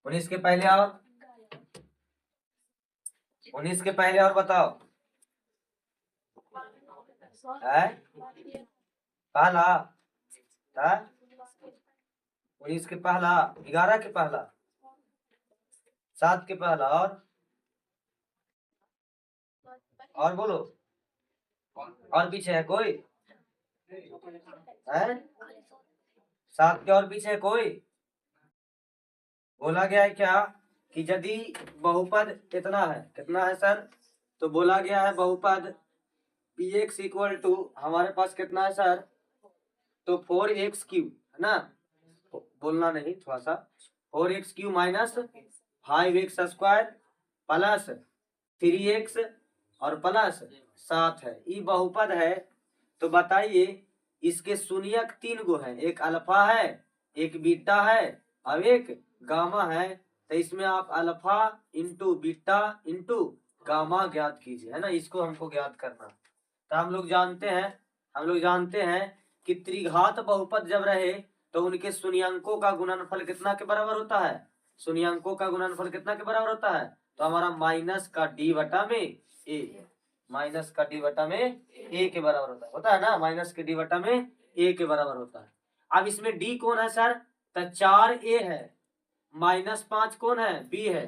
19 के पहले और 19 के पहले और बताओ। है पहला था 19 के पहला, 11 के पहला, 7 के पहला और बोलो। और पीछे है कोई? है 7 के और पीछे है कोई? बोला गया है क्या कि यदि बहुपद कितना है, कितना है सर? तो बोला गया है बहुपद px इक्वल टू हमारे पास कितना है सर? तो 4x³ है ना, बोलना नहीं थोड़ा सा। 4x³ minus 5x² plus 3x और प्लस 7 है, ये बहुपद है। तो बताइए इसके शून्यक 3 गो है, एक अल्फा है, एक बीटा है और एक गामा है। तो इसमें आप alpha into beta into gamma ज्ञात कीजिए, है ना, इसको हमको ज्ञात करना। तो हम लोग जानते हैं कि त्रिघात बहुपद जब रहे तो उनके शून्यंकों का गुणनफल कितना के बराबर होता है? शून्यंकों का गुणनफल कितना के बराबर होता है? तो हमारा माइनस का डी बटा में ए, माइनस का डी बटा में ए के बराबर होता है ना, माइनस के डी बटा में ए के बराबर होता है। अब इसमें डी कौन है सर? तो 4a है, -5 कौन है? बी है,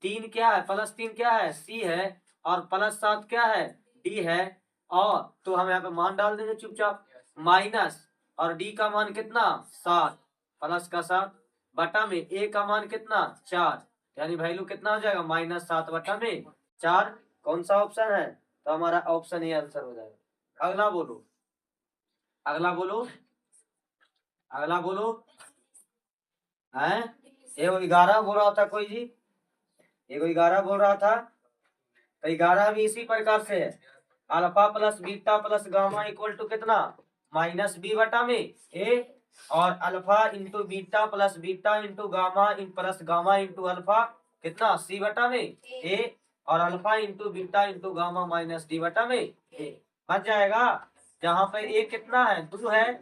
3 क्या है? +3 क्या है? सी है, और +7 क्या है? डी है। और तो हम यहाँ पे मान डाल देंगे चुपचाप, माइनस और डी का मान कितना? 7 प्लस का 7 बटा में ए का मान कितना? 4, यानी वैल्यू कितना हो जाएगा? -7 बटा में 4। कौन सा ऑप्शन है? तो हमारा ऑप्शन ए आंसर हो जाएगा। अगला बोलो, अगला बोलो, अगला बोलो। है एगो 11 बोल रहा था कोई जी, एगो 11 बोल रहा था। तो 11 भी इसी प्रकार से है, alpha plus beta plus gamma equal to कितना? -b बटा में ए, और alpha into beta plus beta into gamma plus gamma into alpha कितना? c बटा में ए, और alpha into beta into gamma -d बटा में ए। बच जाएगा। जहां पर ए कितना है? 2 है,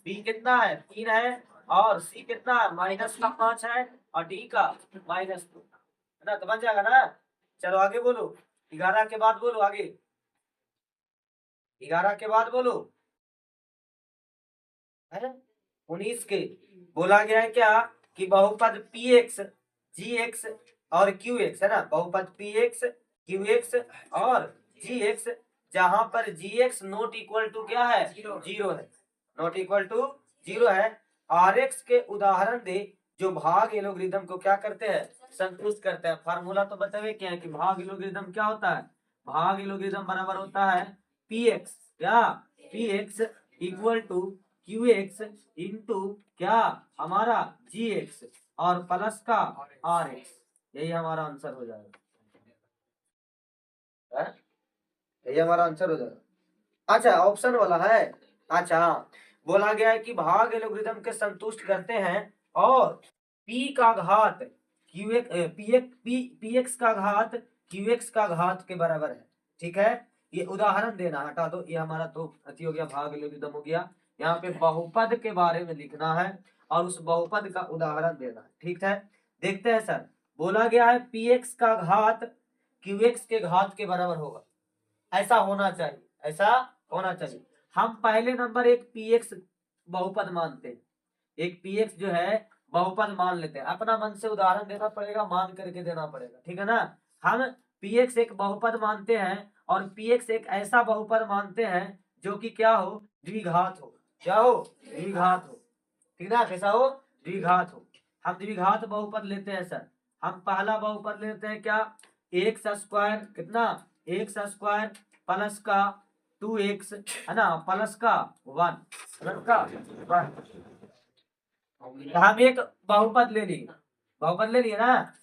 बी कितना है? 3 है, और सी कितना है? -5 है, और डी का -2 है ना। तो बन जाएगा ना। चलो आगे बोलो, 11 के बाद बोलो आगे, 11 के बाद बोलो। है 19 के बोला गया है क्या कि बहुपद px gx और qx है ना, बहुपद px qx और gx, जहां पर gx नॉट इक्वल टू क्या है? 0 है, नॉट इक्वल टू 0 है। rx के उदाहरण दे जो भाग एलोगरिदम को क्या करते हैं? संतुष्ट करते हैं। फार्मूला तो बतावे क्या है कि भाग एलोगरिदम क्या होता है? भाग एलोगरिदम बराबर होता है px, क्या? px equal to qx into क्या? हमारा gx और प्लस का rx, यही हमारा आंसर हो जाएगा। यही हमारा आंसर हो जाएगा। अच्छा ऑप्शन वाला है। अच्छा हाँ, बोला गया है कि भाग एलोगरिदम के संतुष्ट करते हैं और p का घात px का घात qx का घात के बराबर है। ठीक है, ये उदाहरण देना, हटा दो, ये हमारा तो अति हो गया, भाग एलोगरिदम हो गया। यहाँ पे बहुपद के बारे में लिखना है और उस बहुपद का उदाहरण देना है। ठीक है, देखते हैं सर। बोला गया है px का घात qx के घात के बराबर होगा, ऐसा होना चाहिए, ऐसा होना चाहिए। हम पहले नंबर एक px बहुपद मानते हैं, एक px जो है बहुपद मान लेते हैं। अपना मन से उदाहरण देना पड़ेगा, मान करके देना पड़ेगा, ठीक है ना। हम px एक बहुपद मानते हैं और px एक ऐसा बहुपद मानते हैं जो कि क्या हो? द्विघात हो। क्या हो? द्विघात हो, ठीक ना, कैसा हो? द्विघात हो। हम द्विघात बहुपद लेते हैं सर। हम पहला बहुपद लेते हैं क्या? x² कितना? x² प्लस का 2x है ना, प्लस का 1, प्लस का 1। हम एक बहुपद ले लिए, बहुपद ले लिए ना।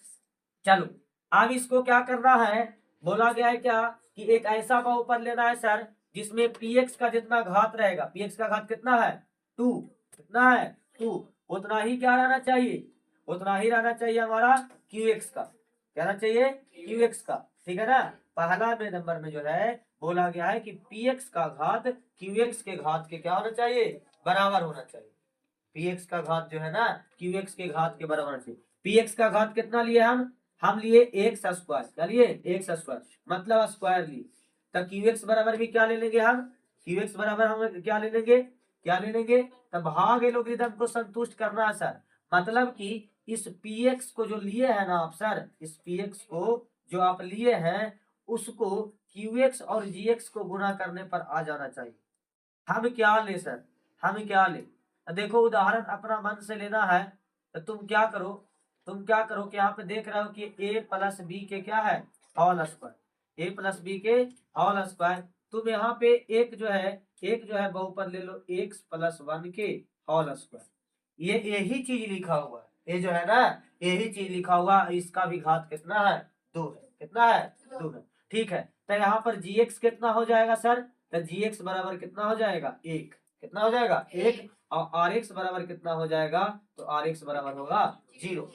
चलो अब इसको क्या करना है? बोला गया है क्या कि एक ऐसा बहुपद लेना है सर जिसमें px का जितना घात रहेगा, px का घात कितना है? 2, कितना है? 2, उतना ही क्या रहना चाहिए? उतना ही रहना चाहिए हमारा qx का, क्या रहना चाहिए? qx का, ठीक है ना। पहला में नंबर में जो है बोला गया है कि px का घात qx के घात के क्या होना चाहिए? बराबर होना चाहिए। px का घात जो है ना qx के घात के बराबर होना चाहिए। पी एक्स का घात कितना लिए हम लिए एक्स स्क्वायर, क्या लिए एक्स स्क्वायर, मतलब स्क्वायर लिए। तब क्यू एक्स बराबर भी क्या ले लेंगे हम, क्यू एक्स बराबर हम क्या ले लेंगे, क्या ले लेंगे, तब भाग एलोगरिथम को संतुष्ट करना है सर। मतलब कि इस पी एक्स को जो लिए है ना आप सर, इस पी एक्स को जो आप लिए हैं उसको क्यू एक्स और जी एक्स को गुणा करने पर आ जाना चाहिए। हम क्या ले सर, हम क्या ले, देखो उदाहरण अपना मन से लेना है। तो तुम क्या करो, तुम क्या करो कि यहाँ पे देख रहे हो कि ए प्लस बी के क्या है होल स्क्वायर, ए प्लस बी के होल स्क्वायर। तुम यहाँ पे एक जो है बहुपद ले लो एक्स प्लस वन के होल स्क्वायर। ये यही चीज लिखा हुआ है, ये जो है ना यही चीज लिखा हुआ, इसका भी घात कितना है, 2 है, कितना है, 2 है। ठीक है, तो यहाँ पर जी एक्स कितना हो जाएगा सर, तो जी एक्स बराबर कितना हो जाएगा, 1, कितना हो जाएगा 1, और आर एक्स बराबर कितना हो जाएगा, तो आर एक्स बराबर होगा 0,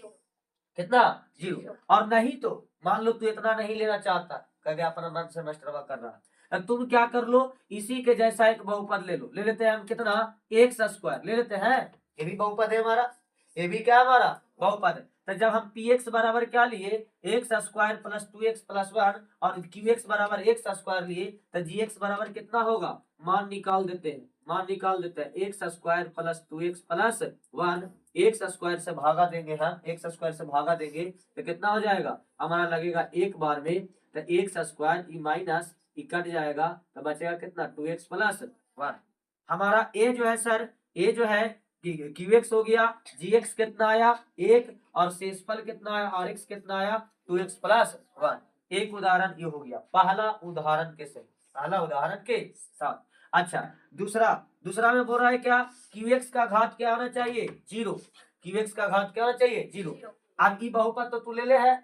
कितना 0। और नहीं तो मान लो तू इतना नहीं लेना चाहता, कह अपना मन से मास्टरवा कर रहा, अब तुम क्या कर लो, इसी के जैसा एक बहुपद ले लो, ले लेते हैं हम कितना, एक्स स्क्वायर ले लेते हैं, ये भी बहुपद है हमारा, ये भी क्या हमारा बहुपद है। तो जब हम पी एक्स बराबर क्या लिए, x square plus 2x plus 1, और क्यू एक्स बराबर एक्स स्क्वायर लिए, तो जी एक्स बराबर कितना होगा, मान निकाल देते हैं, मान निकाल देते हैं, x square plus 2x plus 1, x square से भागा देंगे हम, एक्स स्क्वायर से भागा देंगे तो कितना हो जाएगा हमारा, लगेगा एक बार में, तो एक्स स्क्वायर ई माइनस ई कट जाएगा, तो बचेगा कितना 2x प्लस 1। हमारा ए जो है सर, ए जो है क्यू एक्स हो गया, जी एक्स कितना आया 1, और शेषफल कितना आया आर एक्स कितना आया 2x प्लस 1। एक उदाहरण ये हो गया, पहला उदाहरण के साथ, पहला उदाहरण के साथ। अच्छा, दूसरा, दूसरा में बोल रहा है क्या, क्यू एक्स का घात क्या होना चाहिए 0, क्यू एक्स का घात क्या होना चाहिए 0। अब ई बहुपद तो तू ले ले है,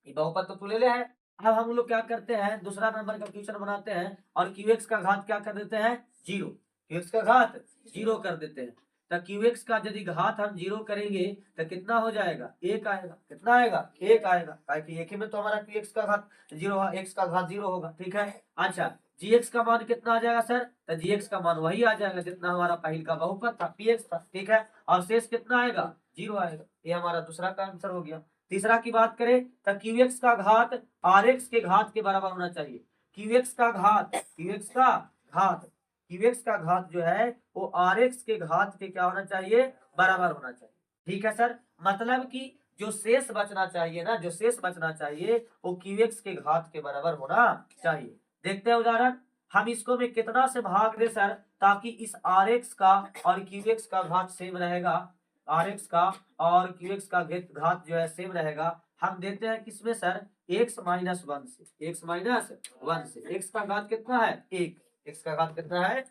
ये बहुपद तो तू ले ले है। अब हम लोग क्या करते हैं, दूसरा नंबर का क्वेश्चन बनाते हैं और क्यू एक्स का घात क्या कर देते हैं 0, क्यू एक्स का घात 0 कर देते हैं। तो क्यू एक्स का यदि घात हम 0 करेंगे तो कितना हो जाएगा, 1 आएगा, कितना आएगा 1 आएगा, क्योंकि एक ही में तो हमारा क्यू एक्स का घात 0 है, एक्स का घात 0 होगा, ठीक है। अच्छा, जी एक्स का मान कितना आ जाएगा सर, तो जी एक्स का मान वही आ जाएगा जितना हमारा पहले का बहुपद था पी एक्स था, ठीक है। और शेष कितना आएगा 0 आएगा, ये हमारा दूसरा का आंसर हो गया। तीसरा की बात करें तो क्यू एक्स का घात आर एक्स के घात के बराबर होना चाहिए, क्यू एक्स का घात, क्यू एक्स का घात, क्यू एक्स का घात जो है वो आर एक्स के घात के क्या होना चाहिए, बराबर होना चाहिए, ठीक है सर। मतलब कि जो शेष बचना चाहिए ना, जो शेष बचना चाहिए वो क्यू एक्स के घात के बराबर होना चाहिए। देखते हैं उदाहरण, हम इसको में कितना से भाग दे सर, ताकि इस आर एक्स का और क्यू एक्स का घात सेम रहेगा, आर एक्स का और क्यू एक्स का घात जो है सेम रहेगा। हम देते हैं किसमें सर, एक्स माइनस 1 से, एक्स माइनस 1 से, एक्स का घात कितना है 1, एक्स का घात कितना है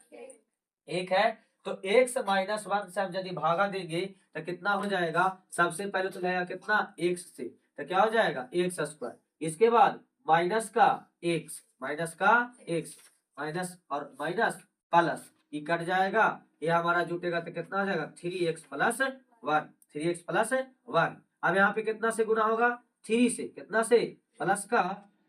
1 है। तो एक्स माइनस 1 से हम यदि भागा देंगे तो कितना हो जाएगा, सबसे पहले तो लगेगा कितना एक्स से, तो क्या हो जाएगा एक्स स्क्वायर, इसके बाद माइनस का एक्स, माइनस का एक्स, माइनस और माइनस प्लस, ये कट जाएगा, ये हमारा जुटेगा तो कितना हो जाएगा 3x प्लस 1, 3x प्लस 1। अब यहाँ पे कितना से गुना होगा 3 से, कितना से प्लस का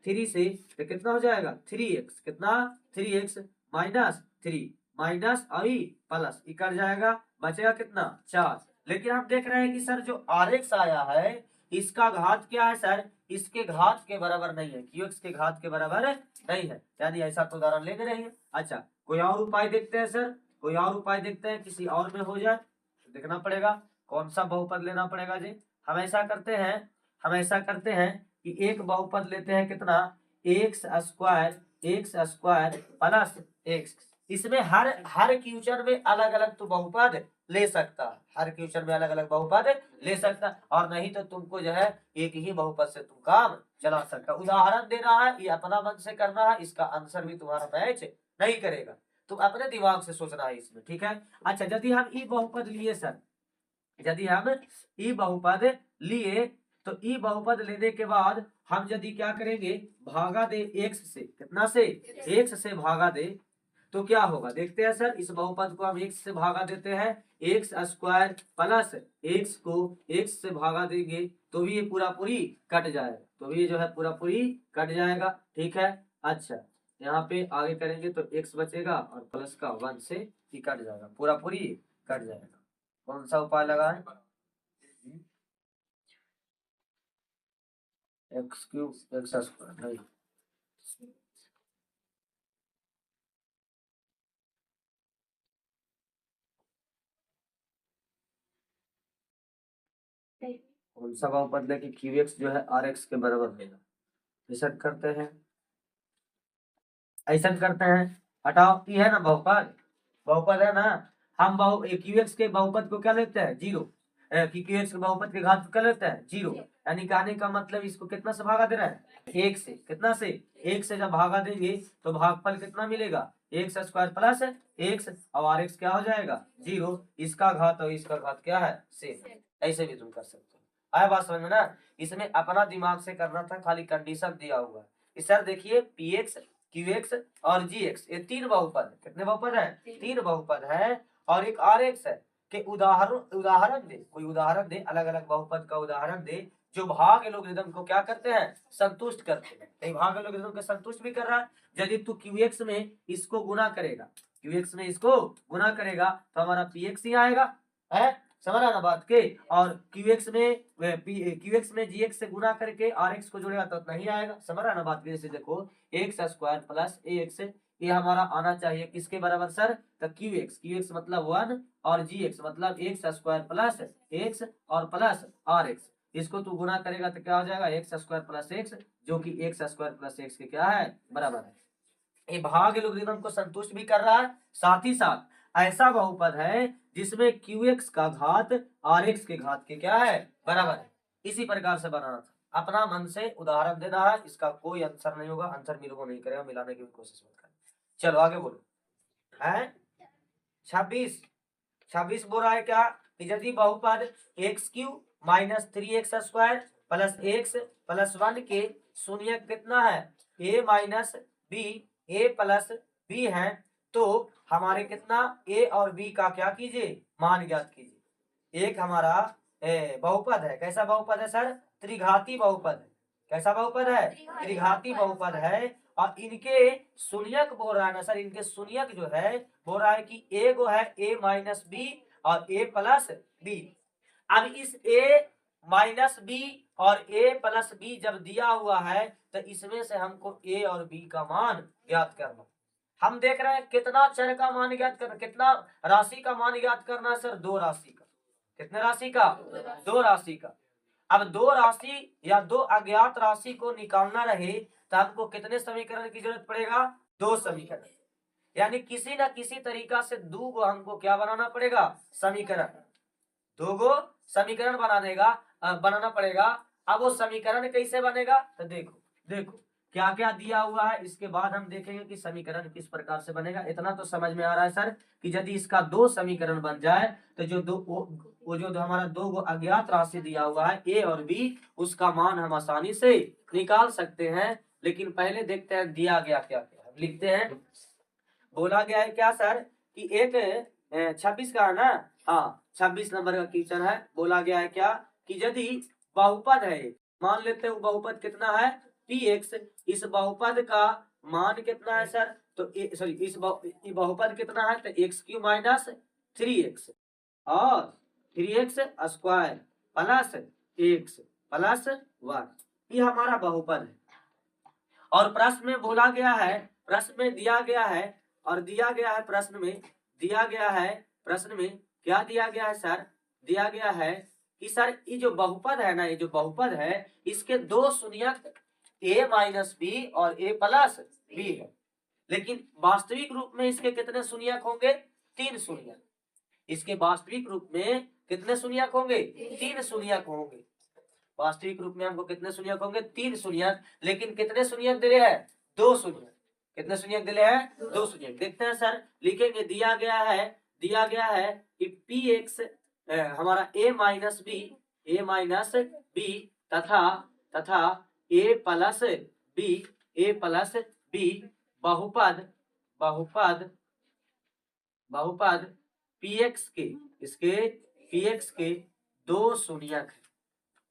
3 से, तो कितना हो जाएगा 3x, कितना 3x माइनस 3 माइनस आई प्लस, ये कट जाएगा, बचेगा कितना 4। लेकिन हम देख रहे हैं कि सर जो आर एक्स आया है इसका घात क्या है सर, इसके घात के बराबर नहीं है, क्यू एक्स के घात के बराबर नहीं है, यानी ऐसा तो उदाहरण लेंगे नहीं है। अच्छा, कोई और उपाय देखते हैं सर, कोई और उपाय देखते हैं, किसी और में हो जाए तो देखना पड़ेगा कौन सा बहुपद लेना पड़ेगा जी। हम ऐसा करते हैं, हम ऐसा करते हैं कि एक बहुपद लेते हैं कितना, एक्स स्क्वायर प्लस एक्स। इसमें हर हर क्वेश्चन में अलग अलग तो बहुपद ले सकता है, हर क्वेश्चन में अलग अलग बहुपद ले सकता है, और नहीं तो तुमको जो है एक ही बहुपद से तुम काम चला सकता। उदाहरण देना है, ये अपना मन से करना है, इसका आंसर भी तुम्हारा मैच नहीं करेगा, तुम अपने दिमाग से सोचना है इसमें, ठीक है। अच्छा, यदि हम ई बहुपद लिए सर, यदि हम ई बहुपद लिए, तो ई बहुपद लेने के बाद हम यदि क्या करेंगे, भागा दे एक्स से, कितना से एक्स से भागा दे, तो क्या होगा देखते हैं सर। इस बहुपद को हम एक्स से भागा देते हैं, एक्स स्क्वायर प्लस एक्स को एक्स से भागा देंगे तो भी ये पूरा पूरी कट जाएगा, तो भी ये जो है पूरा पूरी कट जाएगा, ठीक है। अच्छा, यहाँ पे आगे करेंगे तो एक्स बचेगा और प्लस का 1 से ही कट जाएगा, पूरा पूरी कट जाएगा। कौन सा उपाय लगा है, एक्स क्यूब एक्स स्क्वायर नहीं, कौन सा बहुपद लेके क्यू एक्स जो है आर एक्स के बराबर होगा। ऐसा करते हैं, ऐसा करते हैं, हटाओ, ये है ना बहुपद, बहुपद है ना। हम क्यू एक्स के बहुपद को क्या लेते हैं, जीरो। क्यू एक्स के बहुपद के घात को क्या लेते हैं, जीरो। यानी कहने का मतलब इसको कितना से भागा दे रहा है, एक से। कितना से, एक से जब भागा देंगे तो भागफल कितना मिलेगा, एक्स स्क्वायर प्लस एक्स, और आर एक्स क्या हो जाएगा, जीरो। इसका घात और इसका घात क्या है, सेम। ऐसे भी तुम कर सकते हो। आया बात समझ में ना। इसमें अपना दिमाग से करना था, खाली कंडीशन दिया हुआ है। सर देखिए पी एक्स, क्यू एक्स और जी एक्स, ये तीन बहुपद है। कितने बहुपद है, तीन बहुपद है। और एक आर एक्स है। कि उदाहरण दे, कोई उदाहरण दे, अलग अलग बहुपद का उदाहरण दे जो भाग लोगरिथम को क्या करते हैं, संतुष्ट करते हैं। कई भाग लोगरिथम को संतुष्ट भी कर रहा है। यदि तू क्यू एक्स में इसको गुना करेगा, क्यू एक्स में इसको गुना करेगा तो हमारा पी एक्स ही आएगा, है समझ रहा ना बात के। और क्यू एक्स में जी एक्स से गुना करके आर एक्स को जोड़ेगा तो नहीं आएगा, समझ रहा ना बात के। जैसे देखो एक्स स्क्वायर प्लस ए एक्स, ये हमारा आना चाहिए किसके बराबर सर, तो क्यू एक्स मतलब 1 और जी एक्स मतलब एक्स स्क्वायर प्लस एक्स और प्लस आर एक्स। इसको तू गुना करेगा तो क्या हो जाएगा, एक्स स्क्वायर प्लस एक्स, जो कि एक्स स्क्वायर प्लस एक्स के क्या है, बराबर है। ये भाग लोगरिथम को संतुष्ट भी कर रहा है। साथ ही साथ ऐसा बहुपद है जिसमें क्यू एक्स का घात आर एक्स के घात के क्या है, बराबर है। इसी प्रकार से बनाना था, अपना मन से उदाहरण देना है। इसका कोई आंसर नहीं होगा, आंसर मेरे को नहीं करेगा, मिलाने की भी कोशिश मत करना। चलो आगे बोलो। है 26, 26 बोल रहा है क्या, कि यदि बहुपद x cube minus 3x square plus x plus 1 के शून्य कितना है, a minus b, a plus b है, तो हमारे कितना a और b का क्या कीजिए, मान ज्ञात कीजिए। एक हमारा बहुपद है, कैसा बहुपद है सर, त्रिघाती बहुपद है। कैसा बहुपद है, त्रिघाती बहुपद है। और इनके शून्यक बोल रहा है ना सर, इनके शून्यक जो है बोल रहा है कि ए गो है a माइनस बी और a प्लस बी। अब इस a माइनस बी और a प्लस बी जब दिया हुआ है तो इसमें से हमको a और b का मान ज्ञात करना। हम देख रहे हैं कितना चर का मान ज्ञात करना, कितना राशि का मान ज्ञात करना सर, दो राशि का। कितने राशि का, दो राशि का। अब दो राशि या दो अज्ञात राशि को निकालना रहे तो हमको कितने समीकरण की जरूरत पड़ेगा, दो समीकरण। यानी किसी ना किसी तरीका से दो को हमको क्या बनाना पड़ेगा, समीकरण। दो गो समीकरण बनाना पड़ेगा। अब वो समीकरण कैसे बनेगा, तो देखो देखो क्या क्या दिया हुआ है, इसके बाद हम देखेंगे कि समीकरण किस प्रकार से बनेगा। इतना तो समझ में आ रहा है सर कि यदि इसका दो समीकरण बन जाए तो जो दो वो जो हमारा दो गो अज्ञात राशि दिया हुआ है ए और बी, उसका मान हम आसानी से निकाल सकते हैं। लेकिन पहले देखते हैं दिया गया क्या क्या, लिखते हैं। बोला गया है क्या सर, कि एक 26 का है ना, हाँ 26 नंबर का क्वेश्चन है। बोला गया है क्या, कि यदि बहुपद है, मान लेते हैं वो बहुपद कितना है, पी एक्स। इस बहुपद का मान कितना है सर, तो सॉरी इस बहुपद कितना है, तो एक्स क्यू माइनस 3x और 3x square plus x plus 1, ये हमारा बहुपद है। और प्रश्न में बोला गया है, प्रश्न में दिया गया है, और दिया गया है प्रश्न में, दिया गया है प्रश्न में, क्या दिया गया है सर, दिया गया है कि सर ये जो बहुपद है ना, ये जो बहुपद है इसके दो शून्यक a माइनस बी और a प्लस बी है। लेकिन वास्तविक रूप में इसके कितने शून्यक होंगे, तीन शून्यक। इसके वास्तविक रूप में कितने शून्यक होंगे, तीन शून्यक होंगे। वास्तविक रूप में हमको कितने शून्यक होंगे, तीन शून्यक। लेकिन कितने शून्यक दिले हैं, दो शून्यक। कितने शून्यक दिले हैं, दो शून्यक। देखते हैं सर, लिखेंगे दिया गया है कि पी एक्स हमारा ए माइनस बी तथा तथा ए प्लस बी बहुपद बहुपद बहुपद पी एक्स के, इसके पी एक्स के दो शून्यक है।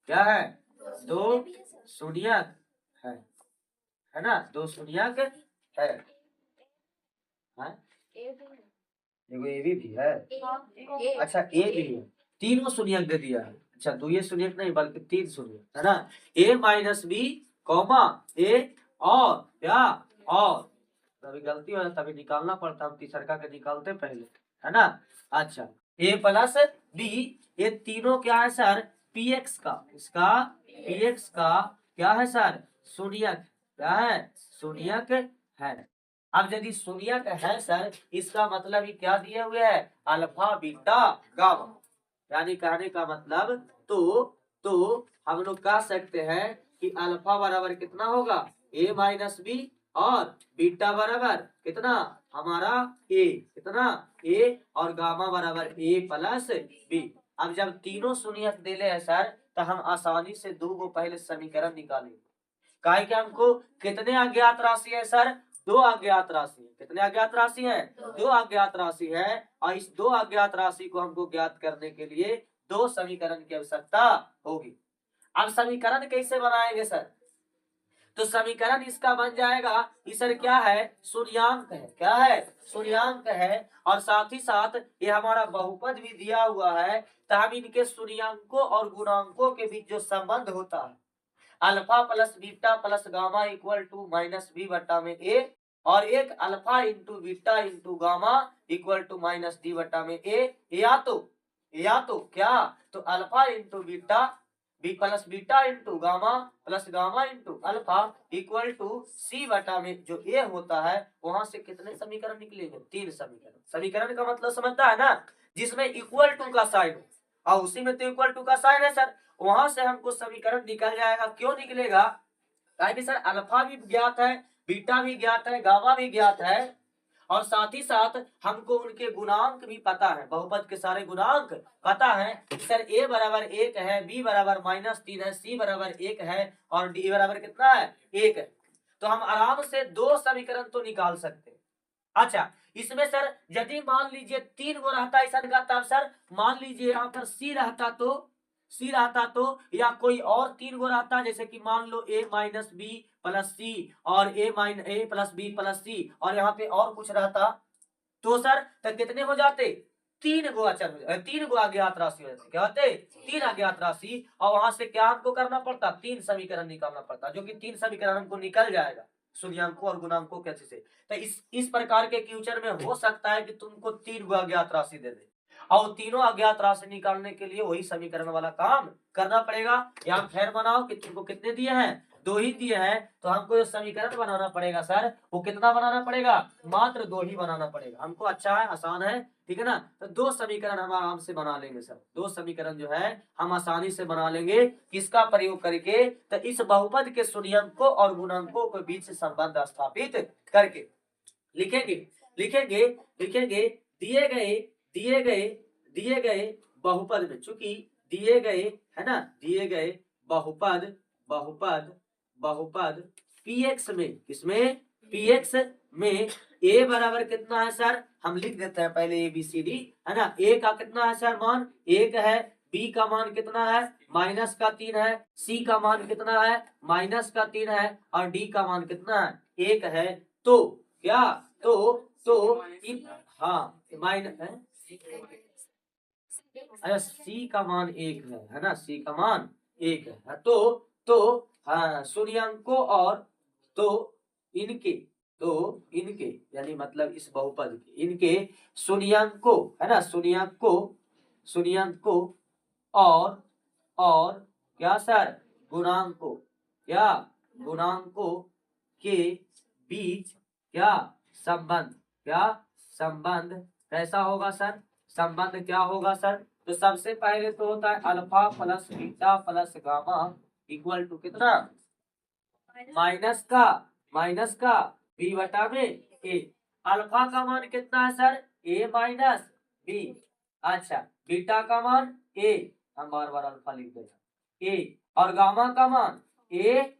क्या है, दो शून्यक है ना, दो शून्यक है। एगो ए भी है, अच्छा ए भी है, तीनों शून्यक दे दिया है। अच्छा, 2 शून्य नहीं बल्कि 3 शून्य है ना। a minus b comma a और क्या और, तभी गलती हो तभी निकालना पड़ता, हम तीसरका के निकालते पहले है ना। अच्छा, a प्लस बी, ये तीनों क्या है सर, px का, इसका px का क्या है सर, शून्यक, क्या है शून्यक है। अब यदि शून्यक है सर, इसका मतलब ही क्या दिए हुए है, अल्फा बीटा गामा, यानी कहने का मतलब तो हम लोग कह सकते हैं कि अल्फा बराबर कितना होगा, a माइनस बी, और बीटा बराबर कितना हमारा a, कितना a, और गामा बराबर a प्लस बी। अब जब तीनों शून्यक दिले हैं सर, तो हम आसानी से दो को पहले समीकरण निकालेंगे। काहे कि हमको कितने अज्ञात राशि है सर, 2 अज्ञात राशि है। कितने अज्ञात राशि है, 2 अज्ञात राशि है, और इस 2 अज्ञात राशि को हमको ज्ञात करने के लिए 2 समीकरण की आवश्यकता होगी। अब समीकरण कैसे बनाएंगे सर, तो समीकरण इसका बन जाएगा कि सर क्या है, शून्यांक है, क्या है शून्यांक है, और साथ ही साथ ये हमारा बहुपद भी दिया हुआ है, तो हम इनके शून्यांकों और गुणांकों के बीच जो संबंध होता है, alpha plus beta plus gamma equal to minus B बट्टा में ए, और एक alpha into beta into gamma equal to minus D बट्टा में ए, या तो क्या, तो alpha into beta B plus beta into gamma plus gamma into alpha equal to C बटा में जो ए होता है, वहां से कितने समीकरण निकलेंगे, 3 समीकरण। समीकरण का मतलब समझता है ना, जिसमें इक्वल टू का साइन हो, और उसी में तो इक्वल टू का साइन है सर, वहां से हमको समीकरण निकल जाएगा। क्यों निकलेगा, ताकि सर अल्फा भी ज्ञात है, बीटा भी ज्ञात है, गामा भी ज्ञात है, और साथ ही साथ हमको उनके गुणांक भी पता है, बहुपद के सारे गुणांक पता है। सर a बराबर 1 है, b बराबर -3 है, c बराबर 1 है, और d बराबर कितना है 1 है, तो हम आराम से 2 समीकरण तो निकाल सकते हैं। अच्छा, इसमें सर यदि मान लीजिए 3 गो रहता ऐसा का, तब सर मान लीजिए यहाँ पर सी रहता तो, या कोई और 3 गो रहता, जैसे कि मान लो a माइनस बी प्लस सी, और a प्लस बी प्लस सी, और यहाँ पे और कुछ रहता, तो सर तो कितने हो जाते, 3 गो अचर, 3 गो अज्ञात राशि हो जाते, क्या होते 3 अज्ञात राशि, और वहां से क्या हमको करना पड़ता, 3 समीकरण निकालना पड़ता, जो कि 3 समीकरण हमको निकल जाएगा शून्यांकों और गुणांकों के अच्छे से। तो इस प्रकार के फ्यूचर में हो सकता है कि तुमको 3 गो अज्ञात राशि दे दे, और तीनों अज्ञात राशि निकालने के लिए वही समीकरण वाला काम करना पड़ेगा। यहाँ खैर बनाओ कि तुमको कितने दिए हैं, 2 ही दिए हैं, तो हमको जो समीकरण बनाना पड़ेगा सर, वो कितना बनाना पड़ेगा, मात्र 2 ही बनाना पड़ेगा। हमको अच्छा है, आसान है, ठीक है ना, तो 2 समीकरण हम आराम से बना लेंगे सर। 2 समीकरण जो है हम आसानी से बना लेंगे, किसका प्रयोग करके, तो इस बहुपद के शून्यंकों और गुणांकों के बीच संबंध स्थापित करके लिखेंगे लिखेंगे लिखेंगे दिए गए बहुपद में, चूंकि दिए गए है ना, दिए गए बहुपद बहुपद बहुपद px में, किसमें px में a बराबर कितना है सर, हम लिख देते हैं पहले ABCD है ना। a का कितना है सर मान 1 है, b का मान कितना है -3 है, c का मान कितना है -3 है, और d का मान कितना है 1 है। तो क्या, तो हाँ माइनस है, अरे सी का मान 1 है ना, सी का मान 1 है। तो हाँ शून्यांकों और तो इनके इनके यानी मतलब इस बहुपद के इनके शून्यांकों है ना, शून्यांकों और क्या सर गुणांकों, क्या गुणांकों के बीच क्या संबंध, क्या संबंध कैसा होगा सर, संबंध क्या होगा सर, तो सबसे पहले तो होता है alpha plus beta plus gamma equal to कितना, माइनस का बी बटा में ए। अल्फा का मान कितना है सर ए माइनस बी, अच्छा बीटा का मान ए, हम बार बार अल्फा लिख देगा ए, और गामा का मान ए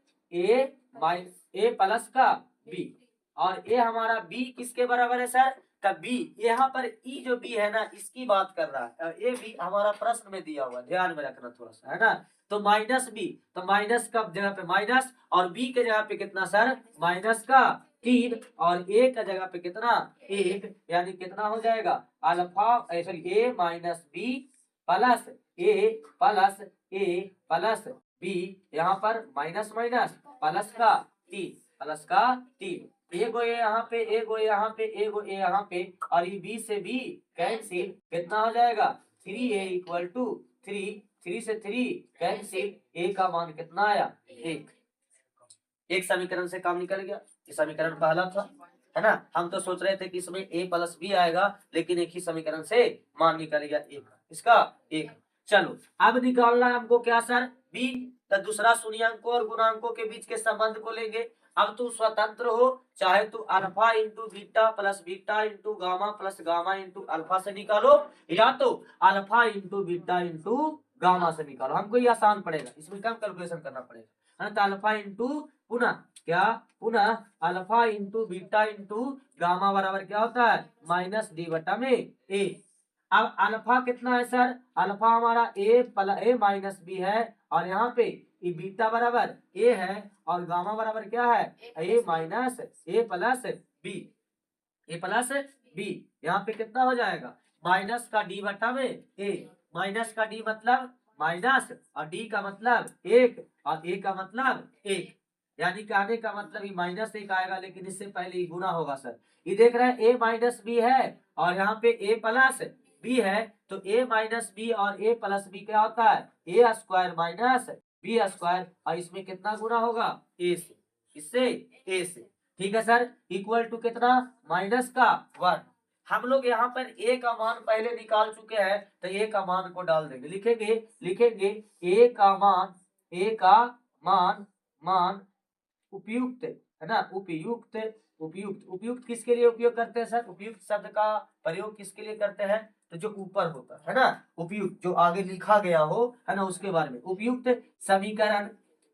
माइनस ए प्लस का बी, और ए हमारा बी किसके बराबर है सर, का बी, यहाँ पर ई जो बी है ना इसकी बात कर रहा है, ए बी हमारा प्रश्न में दिया हुआ, ध्यान में रखना थोड़ा सा है ना। तो माइनस बी, तो माइनस का जगह पे माइनस, और बी के जगह पे कितना सर -3, और ए का जगह पे कितना 1, यानी कितना हो जाएगा अल्फा सॉरी ए माइनस बी प्लस ए प्लस बी, यहाँ पर माइनस माइनस प्लस का 3, एगो ए यहाँ पे, एगो ए यहाँ पे, एगो ए यहाँ पे, और ये बी से बी कैंसिल, कितना हो जाएगा 3a इक्वल टू 3 से 3 कैंसिल, ए का मान कितना आया 1। एक समीकरण से काम निकल गया। ये समीकरण पहला था, है ना। हम तो सोच रहे थे कि इसमें a प्लस बी आएगा, लेकिन एक ही समीकरण से मान निकल गया एक, इसका एक। चलो अब निकालना है हमको क्या सर, b। तो दूसरा शून्यांकों और गुणांकों के बीच के संबंध को लेंगे। अब तू स्वतंत्र हो, चाहे तू alpha into beta plus beta into gamma plus gamma into alpha से निकालो, या तो alpha into beta into gamma से निकालो, हमको ये आसान पड़ेगा, इसमें कम कैलकुलेशन करना पड़ेगा, है ना। तो अल्फा इंटू पुनः क्या, पुनः alpha into beta into gamma बराबर क्या होता है माइनस डी बटा में ए। अब अल्फा कितना है सर, अल्फा हमारा ए माइनस बी है, और यहाँ पे ये बीटा बराबर ए है, और गामा बराबर क्या है ए minus A plus B, a plus B. यहाँ पे कितना हो जाएगा माइनस का डी बटा में ए, माइनस का डी मतलब माइनस, और डी का मतलब एक, और ए का मतलब एक, यानी कि आने का मतलब ये माइनस एक आएगा, लेकिन इससे पहले ये गुना होगा सर। ये देख रहे हैं ए माइनस बी है, और यहाँ पे ए प्लस बी है, तो ए माइनस बी और ए प्लस बी क्या होता है ए स्क्वायर माइनस बी स्क्वायर, और इसमें कितना गुना होगा ए से, इससे ए से, ठीक है सर। इक्वल टू कितना माइनस का 1। हम लोग यहाँ पर ए का मान पहले निकाल चुके हैं, तो ए का मान को डाल देंगे, लिखेंगे ए का मान, ए का मान उपयुक्त, है ना, उपयुक्त उपयुक्त उपयुक्त किसके लिए उपयोग करते हैं सर, उपयुक्त शब्द का प्रयोग किसके लिए करते हैं, तो जो ऊपर होता है ना, उपयुक्त जो आगे लिखा गया हो, है ना, उसके बारे में। उपयुक्त समीकरण,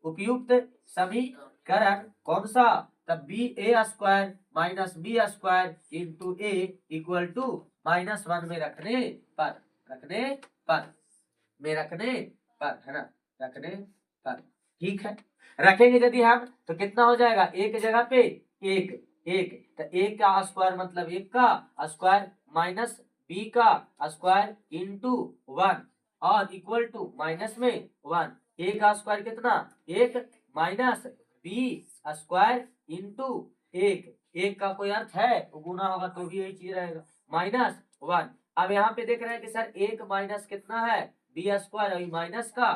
उपयुक्त समीकरण कौन सा, तब b a square minus b square into a equal to -1 में रखने पर, है ना, रखने पर, ठीक है। रखेंगे यदि हम तो कितना हो जाएगा, एक जगह पे एक, तो एक का स्क्वायर मतलब एक का स्क्वायर माइनस बी का स्क्वायर इंटू 1, और इक्वल टू माइनस में 1, ए का स्क्वायर कितना एक माइनस बी स्क्वायर इंटू एक का कोई अर्थ है, वो गुना होगा तो भी यही चीज रहेगा -1। अब यहाँ पे देख रहे हैं कि सर एक माइनस कितना है बी स्क्वायर, और माइनस का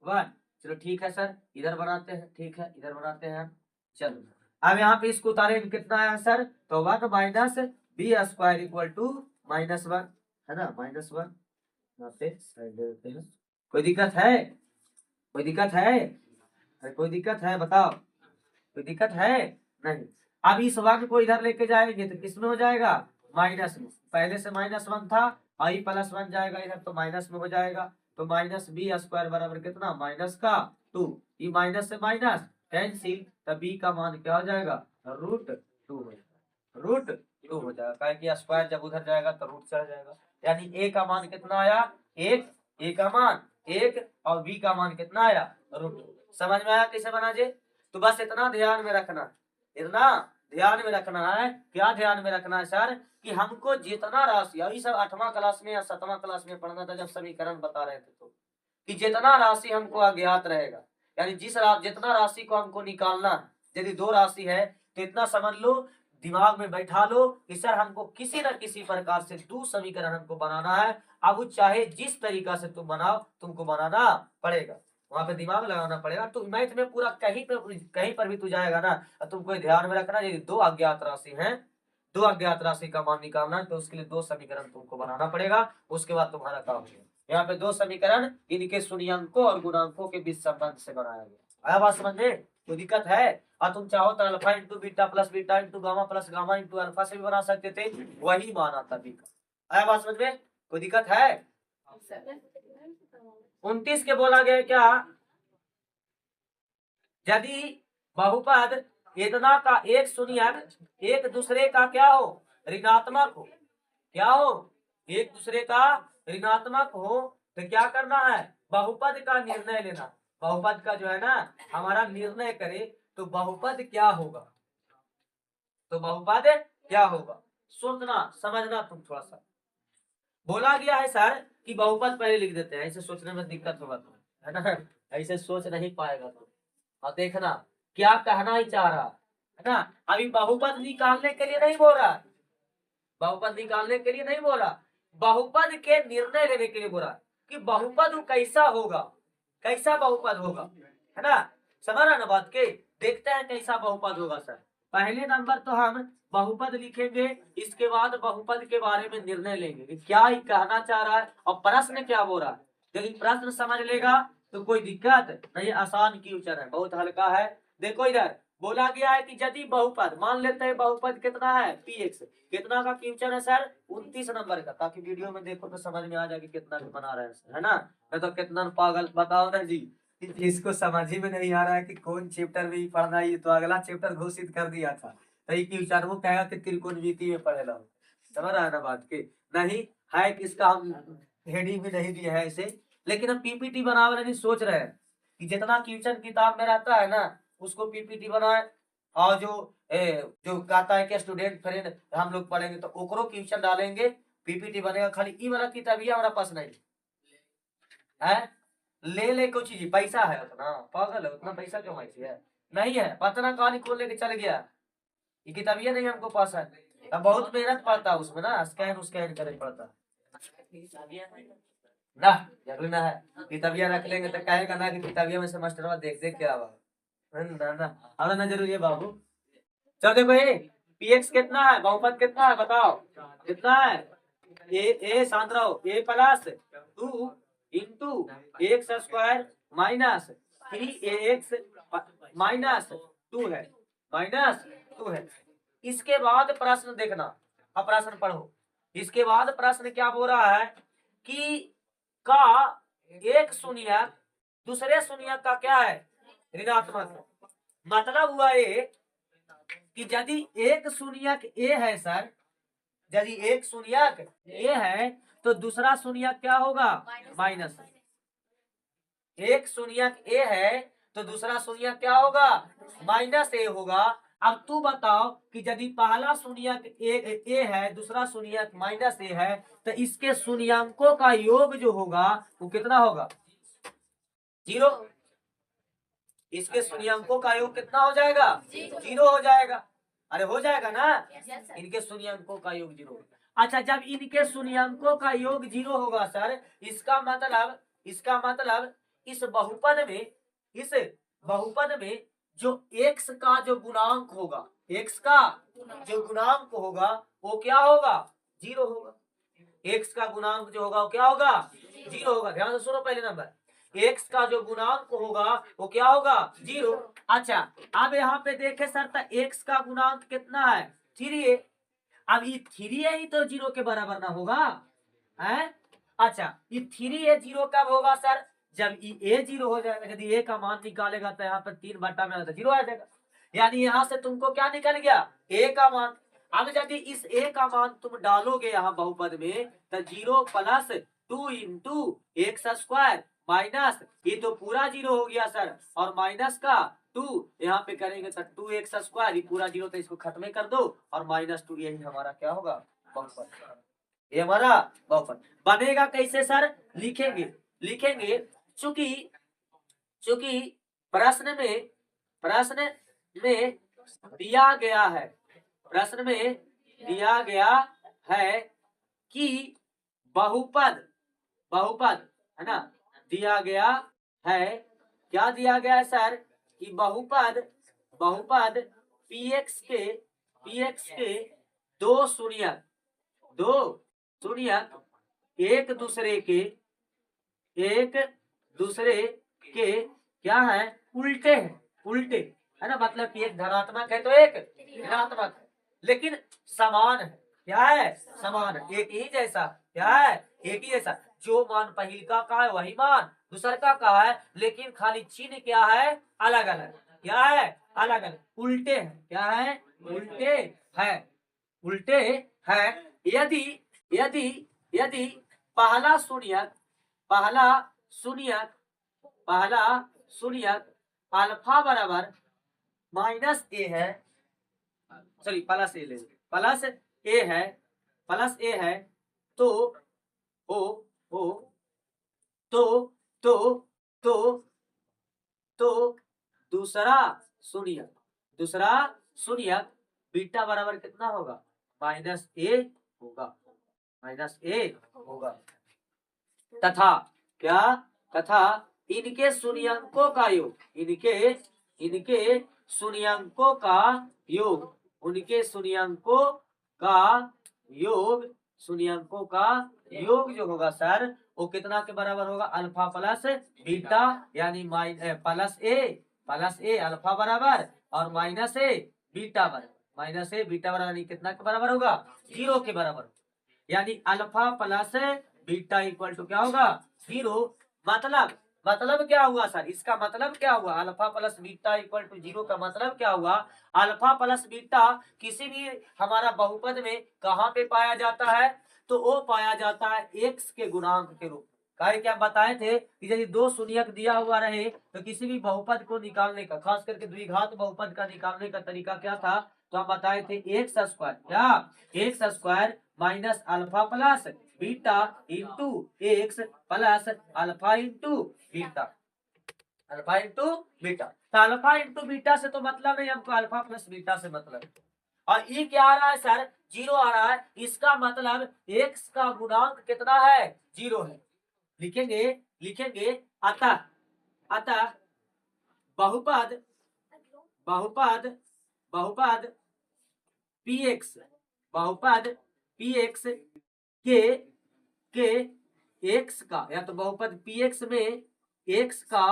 1। चलो ठीक है सर, इधर बनाते हैं, ठीक है इधर बनाते हैं हम। चलो अब यहाँ पे इसको उतारेंगे, कितना आया सर, तो 1 minus b square equal to -1, है ना, -1 यहाँ पे साइड दे देते हैं। कोई दिक्कत है, कोई दिक्कत है, अरे कोई दिक्कत है बताओ, कोई दिक्कत है नहीं। अब इस 1 को इधर लेके जाएंगे तो किसमें हो जाएगा माइनस में, पहले से -1 था, आई +1 जाएगा इधर तो माइनस में हो जाएगा, तो माइनस बी स्क्वायर बराबर कितना माइनस का 2, ये माइनस से माइनस कैंसिल, तब बी का मान क्या हो जाएगा √2 हो जाएगा, √2 हो जाएगा, कारण कि स्क्वायर जब उधर जाएगा तो रूट चढ़ जाएगा, यानी ए का मान कितना आया एक, ए का मान एक, और बी का मान कितना आया √2। समझ में आया कैसे बना जे, तो बस इतना ध्यान में रखना, इतना ध्यान में रखना है, क्या ध्यान में रखना है सर, कि हमको जितना राशि, अभी सब 8वां क्लास में या 7वां क्लास में पढ़ना था जब समीकरण बता रहे थे, तो कि जितना राशि हमको अज्ञात रहेगा, यानी जितना राशि को हमको निकालना है, यदि 2 राशि है तो इतना समझ लो, दिमाग में बैठा लो कि सर हमको किसी न किसी प्रकार से 2 समीकरण हमको बनाना है। अब चाहे जिस तरीका से तुम बनाओ, तुमको बनाना पड़ेगा, वहां पे दिमाग लगाना पड़ेगा। तो मैथ में पूरा कहीं पर भी तू जाएगा ना, तुमको ध्यान में रखना, यदि 2 अज्ञात राशि है, 2 अज्ञात राशि का मान निकालना है, तो उसके लिए 2 समीकरण तुमको बनाना पड़ेगा, उसके बाद तुम्हारा काम होगा। यहाँ पे 2 समीकरण इनके शून्यांकों और गुणांकों के बीच संबंध से बनाया गया। आया बात समझ में, कोई दिक्कत है, और तुम चाहो तो alpha into beta plus beta into gamma plus gamma into alpha से भी बना सकते थे, वही मान आता बी का। आया बात समझ में, कोई दिक्कत है। 29 के बोला गया क्या, यदि बहुपद इतना का एक शून्यक एक दूसरे का क्या हो ऋणात्मक हो, क्या हो एक दूसरे का ऋणात्मक हो, तो क्या करना है बहुपद का निर्णय लेना, बहुपद का जो है ना हमारा निर्णय करे, तो बहुपद क्या होगा, तो बहुपद क्या होगा, सोचना समझना तुम थोड़ा सा। बोला गया है सर कि बहुपद पहले लिख देते हैं, ऐसे सोचने में दिक्कत होगा तो, है ना, ऐसे सोच नहीं पाएगा तो। और देखना क्या कहना ही चाह रहा है ना। अभी बहुपद निकालने के लिए नहीं बोल रहा, बहुपद निकालने के लिए नहीं बोल रहा, बहुपद के निर्णय लेने के लिए बोल रहा कि बहुपद कैसा होगा, कैसा बहुपद होगा, है ना। समझ रहा ना बात के। देखते हैं कैसा बहुपद होगा सर। पहले नंबर तो हम बहुपद लिखेंगे, इसके बाद बहुपद के बारे में निर्णय लेंगे कि क्या ही कहना चाह रहा है और प्रश्न क्या बोल रहा है। यदि प्रश्न समझ लेगा तो कोई दिक्कत नहीं, आसान क्वेश्चन है, बहुत हल्का है। देखो इधर बोला गया है कि यदि बहुपद, मान लेते हैं बहुपद कितना है px, कितना का क्वेश्चन है सर 29 नंबर का, ताकि वीडियो में देखो तो समझ में आ जाए कि कितना बना रहे हैं, है ना। तो कितना पागल बताओ ना जी, इसको समझ ही में नहीं आ रहा है कि कौन चैप्टर में ही पढ़ना है, तो अगला चैप्टर घोषित कर दिया था। तो ये क्वेश्चन वो कहेगा कि त्रिकोणमिति में पढ़ेला हो, समझ रहा है ना बात के। नहीं है किसका हम हेडिंग भी नहीं दिया है ऐसे, लेकिन हम पीपीटी बनाने नहीं सोच रहे हैं कि जितना क्वेश्चन किताब में रहता है ना उसको पीपीटी बनाए, और जो कहता है कि स्टूडेंट फ्रेंड हम लोग पढ़ेंगे तो ओकरो क्वेश्चन डालेंगे, पीपीटी बनेगा। खाली ई वाला किताब हमारा पास नहीं है, ले ले कुछ चीज पैसा है उतना, पागल है, उतना पैसा क्यों है, नहीं है, पतना कहानी खोल लेके चल गया, ये किताबिया नहीं हमको पास है। अब बहुत मेहनत पड़ता है उसमें ना, स्कैन उसकैन करे पड़ता ना, जरूरी ना है। किताबिया रख लेंगे तो कहेगा ना कि किताबिया में से मास्टर देख देख क्या हुआ, ना ना अब ना जरूरी है बाबू। चलो देखो ये पीएक्स कितना है, बहुपद कितना है बताओ, कितना है, ए शांत रहो, A plus 2 into X square minus 3ax minus 2 है, माइनस 2 है। इसके बाद प्रश्न देखना, अब प्रश्न पढ़ो। इसके बाद प्रश्न क्या बोल रहा है कि का एक शून्यक दूसरे शून्यक का क्या है, ऋणात्मक। मतलब हुआ ये कि यदि एक शून्यक ए है सर, यदि एक शून्यक ए है तो दूसरा शून्यक क्या होगा, माइनस। एक शून्यक ए है तो दूसरा शून्यक क्या होगा, माइनस ए होगा। अब तू बताओ कि यदि पहला शून्यक ए है, दूसरा शून्यक माइनस ए है, तो इसके शून्यंकों का योग जो होगा वो कितना होगा, 0। इसके शून्यंकों का योग कितना हो जाएगा, 0 हो जाएगा। अरे हो जाएगा ना, इनके शून्यंकों का योग 0। अच्छा जब इनके शून्यंकों का योग 0 होगा सर, इसका मतलब इस बहुपद में जो x का जो गुणांक होगा, x का जो गुणांक होगा वो क्या होगा, 0 होगा। x का गुणांक जो होगा वो क्या होगा, 0 होगा। ध्यान से सुनो, पहले नंबर x का जो गुणांक होगा वो क्या होगा, 0। अच्छा अब यहाँ पे देखे सर तो x का गुणांक कितना है, 3a। अब ये 3a ही तो 0 के बराबर ना होगा, है। अच्छा ये 3a 0 कब होगा सर, जब ये a 0 हो जाएगा। यदि a का मान निकालेगा तो यहाँ पर 3/0 आ जाएगा, यानी यहाँ से तुमको क्या निकल गया, a का मान। अब यदि इस a का मान तुम डालोगे यहाँ बहुपद में तो 0 plus 2 into X square minus, ये तो पूरा 0 हो गया सर, और माइनस का 2 यहाँ पे करेंगे तो 2x स्क्वायर, ये पूरा 0 तो इसको खत्म कर दो, और -2 यही हमारा क्या होगा, बहुपद। ये हमारा बहुपद बनेगा कैसे सर, लिखेंगे चूंकि प्रश्न में दिया गया है, प्रश्न में दिया गया है कि बहुपद है ना, दिया गया है, क्या दिया गया है सर कि बहुपद px के दो शून्यक एक दूसरे के क्या है, उल्टे है ना। मतलब कि एक धनात्मक है तो एक ऋणात्मक है, लेकिन समान है, क्या है, समान है, एक ही जैसा, क्या है, एक ही जैसा। जो मान पहिलका का है वही मान दूसरका का है, लेकिन खाली चिन्ह क्या है, अलग अलग, क्या है, अलग अलग, उल्टे हैं, क्या है, उल्टे है। यदि यदि यदि पहला शून्यक अल्फा बराबर -a है, सॉरी प्लस ए है, तो ओ ओ तो तो तो तो दूसरा शून्यक बीटा बराबर कितना होगा? माइनस ए होगा, माइनस ए होगा। तथा क्या? तथा इनके शून्यंकों का योग, इनके शून्यंकों का योग, उनके शून्यंकों का योग, शून्यंकों का योग जो होगा सर वो कितना के बराबर होगा? अल्फा प्लस बीटा, यानी प्लस ए अल्फा बराबर और माइनस ए बीटा बराबर, माइनस ए बीटा बराबर यानी कितना के बराबर होगा? 0 के बराबर। यानी alpha plus beta equal to क्या होगा? 0। मतलब क्या हुआ सर? इसका मतलब क्या हुआ? Alpha plus beta equal to 0 का मतलब क्या हुआ? अल्फा प्लस बीटा किसी भी हमारा बहुपद में कहाँ पे पाया जाता है? तो वो पाया जाता है एक्स के गुणांक के रूप में। कार्य क्या बताए थे कि यदि दो शून्यक दिया हुआ रहे तो किसी भी बहुपद को निकालने का, खास करके द्विघात बहुपद का निकालने का तरीका क्या था? तो हम बताए थे एक्स स्क्वायर, क्या? X square minus alpha plus beta into x plus alpha into beta, alpha into beta. तो अल्फा इंटू बीटा से तो मतलब नहीं हमको, अल्फा प्लस बीटा से मतलब है। और ये क्या आ रहा है सर? 0 आ रहा है। इसका मतलब एक्स का गुणांक कितना है? 0 है। लिखेंगे अतः अतः बहुपद बहुपद बहुपद px, बहुपद px के x का, या तो बहुपद px में x का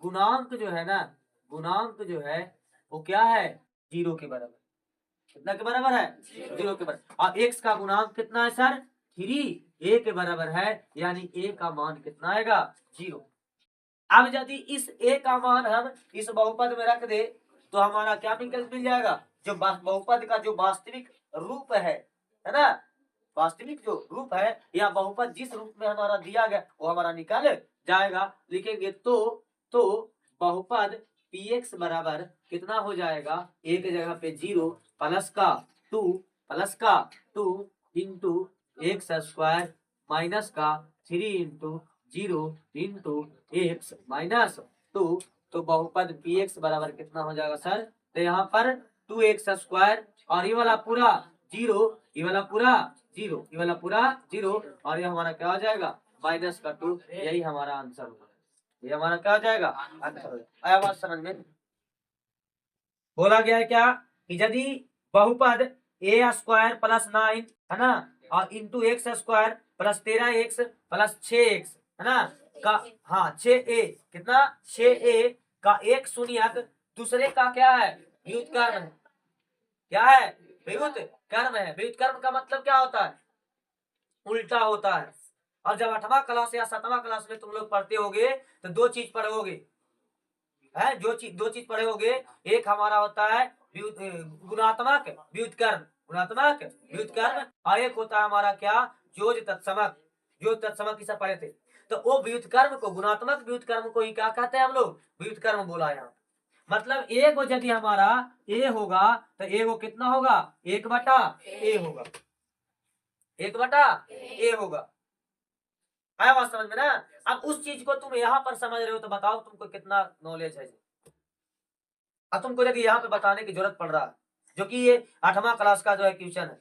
गुणांक जो है ना, गुणांक जो है वो क्या है? 0 के बराबर। कितना के बराबर है? 0 के बराबर। और x का गुणांक कितना है सर? 3 a के बराबर है, यानी a का मान कितना आएगा? 0। अब यदि इस a का मान हम इस बहुपद में रख दे तो हमारा क्या मिल जाएगा? जो बहुपद का जो वास्तविक रूप है ना, वास्तविक जो रूप है या बहुपद जिस रूप में हमारा दिया गया वो हमारा निकल जाएगा। लिखेंगे तो बहुपद px बराबर कितना हो जाएगा? एक जगह पे 0 प्लस का 2 इंटू एक्स स्क्वायर माइनस का 3 इंटू 0 इंटू एक्स माइनस 2। तो बहुपद px बराबर कितना हो जाएगा सर? तो यहाँ पर 2x स्क्वायर और ये वाला पूरा 0, ये वाला पूरा 0, ये वाला पूरा 0 और ये हमारा क्या हो जाएगा? माइनस का 2। यही हमारा आंसर होगा। ये हमारा क्या हो जाएगा? आंसर हो जाएगा। आया बात समझ में? बोला गया है क्या कि यदि बहुपद a स्क्वायर प्लस 9 है ना और into X square plus 13x plus 6x है ना का, हाँ 6a, कितना? 6a का एक शून्यक दूसरे का क्या है? व्युत्क्रम है। क्या है? व्युत्क्रम है। व्युत्क्रम का मतलब क्या होता है? उल्टा होता है। और जब 8वां क्लास या 7वां क्लास में तुम लोग पढ़ते होगे तो दो चीज पढ़ोगे, है दो चीज पढ़े होगे। एक हमारा होता है गुणात्मक व्युत्क्रम, गुणात्मक व्युत्क्रम, और एक होता है हमारा क्या? जोज तत्समक, जोज तत्समक सब पढ़े थे। तो वो व्युत्क्रम को, गुणात्मक व्युत्क्रम को ही क्या कहते हैं हम लोग? व्युत्क्रम बोला यहाँ। मतलब ए को यदि हमारा ए होगा तो ए को कितना होगा? 1/a होगा, 1/a होगा। आया बात समझ में ना? अब उस चीज को तुम यहाँ पर समझ रहे हो तो बताओ तुमको कितना नॉलेज है। अब तुमको यदि यहाँ पे बताने की जरूरत पड़ रहा है, जो कि ये 8वां क्लास का जो है क्वेश्चन है।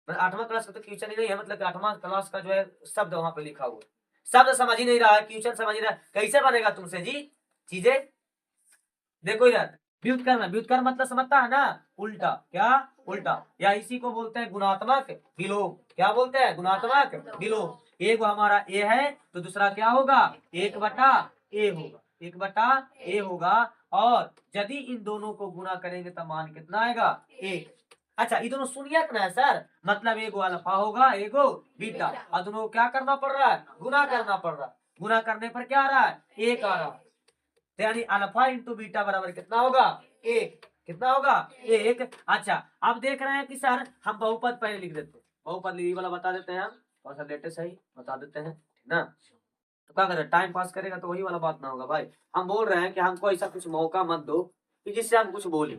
8वां क्लास का तो क्वेश्चन ही नहीं है, मतलब 8वां क्लास का जो है शब्द वहां पे लिखा हुआ, शब्द समझ ही नहीं रहा है, क्वेश्चन समझ ही रहा है, कैसे बनेगा तुमसे जी चीजें? देखो यार, व्युत्क्रम, व्युत्क्रम मतलब समझता है ना? उल्टा, क्या? उल्टा। या इसी को बोलते हैं गुणात्मक विलोम। क्या बोलते हैं? गुणात्मक विलोम। एक हमारा ए है तो दूसरा क्या होगा? 1/a होगा, 1/a होगा। और यदि इन दोनों को गुणा करेंगे तो मान कितना आएगा? 1। अच्छा, ये दोनों शून्यक ना है सर, मतलब एगो अल्फा होगा एगो बीटा, और दोनों को क्या करना पड़ रहा है? गुणा करना पड़ रहा है। गुणा करने पर क्या आ रहा है? 1 आ रहा है। यानी अल्फा इंटू बीटा बराबर कितना होगा? 1। कितना होगा? 1। अच्छा, अब देख रहे हैं कि सर हम बहुपद पहले लिख देते हैं, बहुपद ये वाला बता देते हैं हम, और सर लेटेस्ट सही बता देते हैं ना। तो क्या करें, टाइम पास करेगा तो वही वाला बात ना होगा भाई। हम बोल रहे हैं कि हमको ऐसा कुछ मौका मत दो कि जिससे हम कुछ बोले।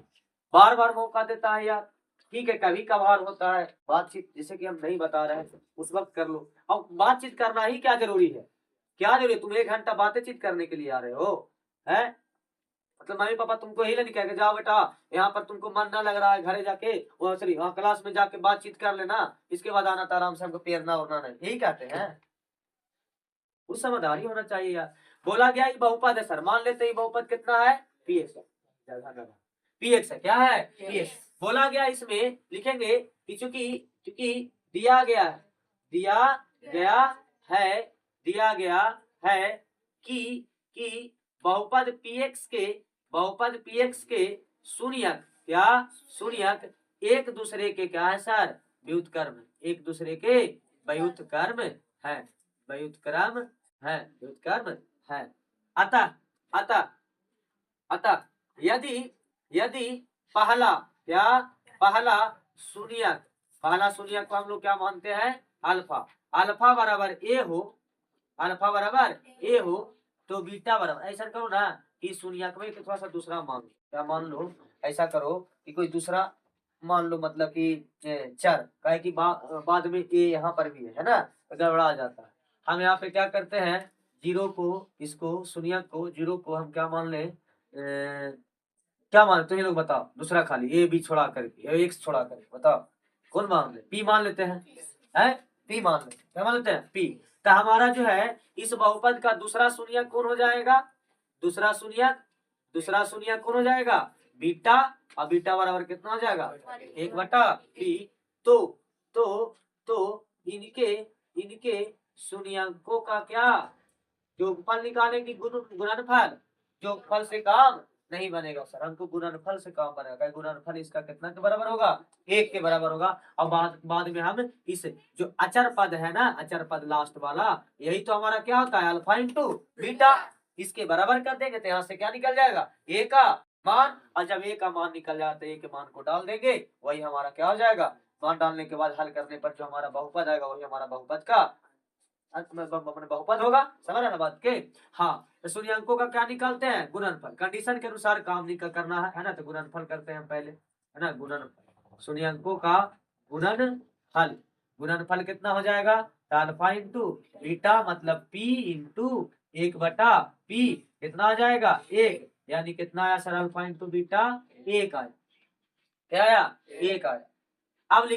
बार बार मौका देता है यार, ठीक है, कभी कभार होता है बातचीत, जैसे कि हम नहीं बता रहे हैं उस वक्त कर लो। अब बातचीत करना ही क्या जरूरी है, क्या जरूरी है? तुम 1 घंटा बातचीत करने के लिए आ रहे हो, है मतलब मम्मी पापा तुमको ही नहीं कह के जाओ बेटा यहाँ पर तुमको मन ना लग रहा है, घरे जाके वो सॉरी वहाँ क्लास में जाके बातचीत कर लेना, इसके बाद आना तो आराम से, हमको पेरना उड़ना नहीं, यही कहते हैं। उस समझदारी होना चाहिए यार। बोला गया ये बहुपद है सर, मान लेते हैं बहुपद कितना है, पीएक्स है, पीएक्स है, क्या है, पीएक्स। बोला गया इसमें लिखेंगे कि चूंकि चूंकि दिया गया है, दिया गया है, दिया गया है कि बहुपद पीएक्स के, बहुपद पीएक्स के शून्यक, क्या शून्यक एक दूसरे के क्या है सर, व्युत्क्रम, एक दूसरे के व्युत्क्रम है, व्युत्क्रम है, व्युत्क्रम है। अतः अतः अतः यदि यदि पहला क्या, पहला शून्यक, पहला शून्यक को हम लोग क्या मानते हैं, अल्फा, अल्फा बराबर ए हो, अल्फा बराबर ए हो, तो बीटा बराबर, ऐसा करो ना कि शून्यक में थोड़ा सा दूसरा मान लो, क्या मान लो, ऐसा करो कि कोई दूसरा मान लो, मतलब कि चर, कहे कि बाद में ए यहाँ पर भी है ना, तो गड़बड़ा जाता है। हम यहाँ पे क्या करते हैं, जीरो को, इसको शून्यक को, जीरो को हम क्या मान ले, क्या मान, तुम लोग बताओ, दूसरा खाली ए बी छोड़ा करके, एक्स छोड़ा करके बताओ कौन मान ले, पी मान लेते हैं, पी मान लेते हैं, क्या मान लेते हैं, पी। तो हमारा जो है इस बहुपद का दूसरा शून्यक कौन हो जाएगा, दूसरा शून्यक, दूसरा शून्यक कौन हो जाएगा, बीटा, और बीटा बराबर कितना हो जाएगा, 1/पी। तो इनके इनके शून्यकों का क्या योगफल निकालें कि गुणनफल, योगफल से काम नहीं बनेगा सर, हमको गुणनफल से काम बनेगा, गुणनफल इसका कितना के बराबर होगा, 1 के बराबर होगा। और बाद में हम इस जो अचर पद है ना, अचर पद लास्ट वाला, यही तो हमारा क्या होता है, अल्फा इंटू बीटा, इसके बराबर कर देंगे तो यहाँ से क्या निकल जाएगा, ए का मान, और जब ए का मान निकल जाए तो ए के मान को डाल देंगे, वही हमारा क्या हो जाएगा, मान डालने के बाद हल करने पर जो हमारा बहुपद आएगा वही हमारा बहुपद का बहुपद होगा, समझ रहे ना बात के। हाँ, तो शून्यंकों का क्या निकालते हैं, गुणनफल, कंडीशन के अनुसार काम निकल करना है ना, तो गुणनफल करते हैं पहले, है ना, गुणनफल, शून्यंकों का गुणनफल, गुणनफल कितना हो जाएगा, अल्फा इंटू बीटा मतलब पी इंटू 1/पी, कितना आ जाएगा, 1, यानी कितना आया सर, अल्फा इंटू बीटा 1 आया, क्या आया, 1 आया। अब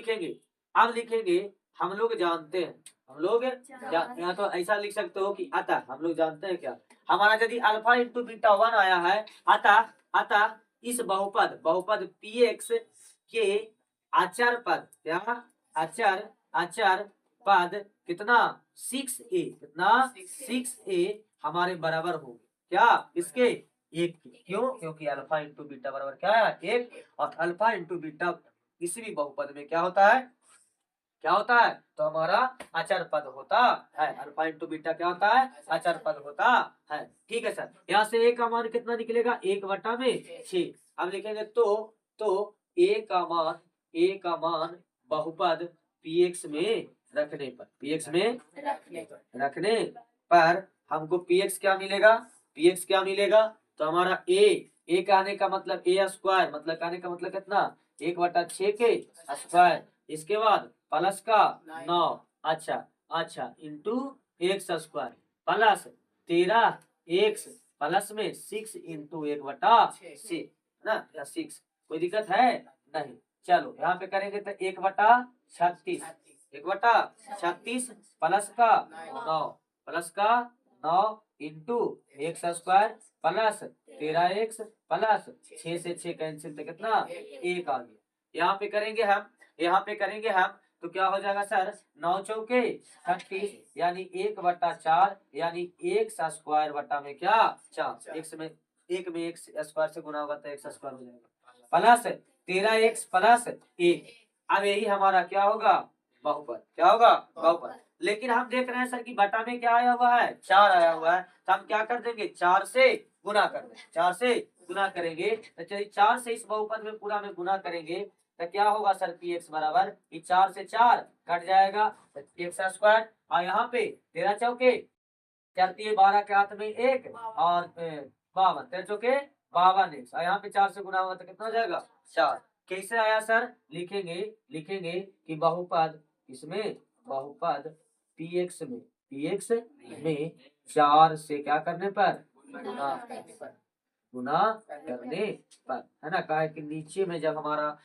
लिखेंगे हम लोग जानते हैं, हम लोग या तो ऐसा लिख सकते हो कि अतः, हम लोग जानते हैं क्या, हमारा यदि अल्फा इंटू बीटा 1 आया है, अतः अतः इस बहुपद, बहुपद पीएक्स के अचर पद, क्या अचर, अचर पद कितना 6a, कितना 6a हमारे बराबर होंगे, क्या इसके, 1 के, क्यों, क्योंकि अल्फा इंटू बीटा बराबर क्या है, 1, और अल्फा इंटू बीटा किसी भी बहुपद में क्या होता है, क्या होता है, तो हमारा अचर पद होता है, अल्फा इंटू बीटा क्या होता है, अचर पद होता है। ठीक है सर, यहाँ से ए का मान कितना निकलेगा, 1/6। अब लिखेंगे तो ए का मान बहुपद पीएक्स में रखने पर, पीएक्स में रखने पर हमको पीएक्स क्या मिलेगा, पीएक्स क्या मिलेगा, तो हमारा ए का आने का मतलब ए स्क्वायर, मतलब आने का मतलब कितना, 1/6 के स्क्वायर, इसके बाद प्लस का 9, अच्छा into X square plus 13 x plus में 6 इंटू 1/6 ना, या 6, कोई दिक्कत है नहीं। चलो यहाँ पे करेंगे तो 1/36, 1/36 प्लस का 9, प्लस का 9 into X square plus 13 x plus 6 से 6 कैंसिल तो कितना, 1 आ गया। यहाँ पे करेंगे हम, यहाँ पे करेंगे हम तो क्या हो जाएगा सर, 9 चौके 36, यानी 1/4, यानी एक्स स्क्वायर बटा में क्या 4, एक्स में एक में एक्स स्क्वायर से गुना होगा तो एक्स स्क्वायर हो जाएगा, प्लस 13x प्लस 1। अब यही हमारा क्या होगा, बहुपद, क्या होगा, बहुपद। लेकिन हम देख रहे हैं सर कि बटा में क्या आया हुआ है, 4 आया हुआ है, तो हम क्या कर देंगे, 4 से गुना कर देंगे, 4 से गुना करेंगे, तो चलिए 4 से इस बहुपद में पूरा में गुना करेंगे तो क्या होगा सर, पी एक्स बराबर 4 से 4 कट जाएगा, एक्स स्क्वायर, और यहाँ पे 13 चौके 12 के हाथ में 1 और 52, 13 चौके 52 एक्स, और यहाँ पे 4 से गुना होगा तो कितना हो जाएगा, 4, कैसे आया सर? लिखेंगे लिखेंगे कि बहुपद इसमें, बहुपद px में 4 से क्या करने पर, गुना करने पर, गुना करने पर, है ना। कहा है कि नीचे में जब हमारा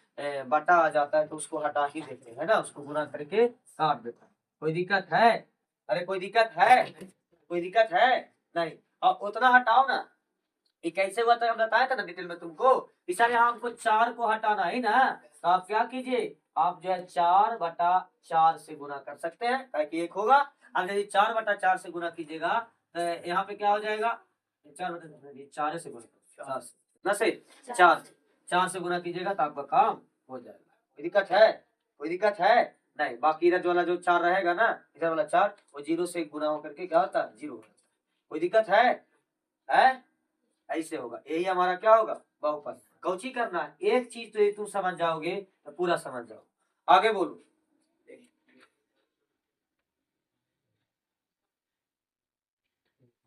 बटा आ जाता है तो उसको हटा ही देते हैं, है ना, उसको गुना करके काट देता है। कोई दिक्कत है? अरे कोई दिक्कत है? कोई दिक्कत है? नहीं। और उतना हटाओ ना, ये कैसे हुआ था हम बताया था ना डिटेल में तुमको। इसीलिए हमको 4 को हटाना है ना, तो आप क्या कीजिए, आप जो है 4/4 से गुना कर सकते हैं, ताकि 1 होगा। अब यदि 4/4 से गुना कीजिएगा तो यहाँ पे क्या हो जाएगा, 4 से गुना, 4 से न से 4 से गुना कीजिएगा तो आपका काम हो जाएगा। कोई दिक्कत है? कोई दिक्कत है? नहीं। बाकी इधर वाला जो 4 रहेगा ना, इधर वाला 4 वो 0 से गुना होकर के क्या होता है, 0 होता है। कोई दिक्कत है? है? ऐसे होगा, यही हमारा क्या होगा, बहुपद। कौची करना है, एक चीज तो ये तुम समझ जाओगे तो पूरा समझ जाओ। आगे बोलो।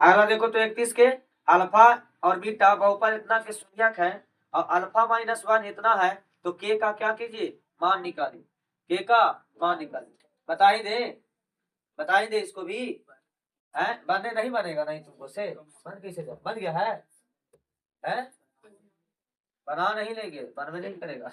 अगला देखो तो 31 के अल्फा और बीटा बहुपद इतना के शून्यक है और अल्फा-1 इतना है, तो के का क्या कीजिए, मान निकालिए। के का मान निकालिए। बता ही दे, बता ही दे इसको भी है। बनने नहीं बनेगा, नहीं तुमको से बन कैसे जाए? बन गया है? बना नहीं लेंगे, बनवे नहीं करेगा।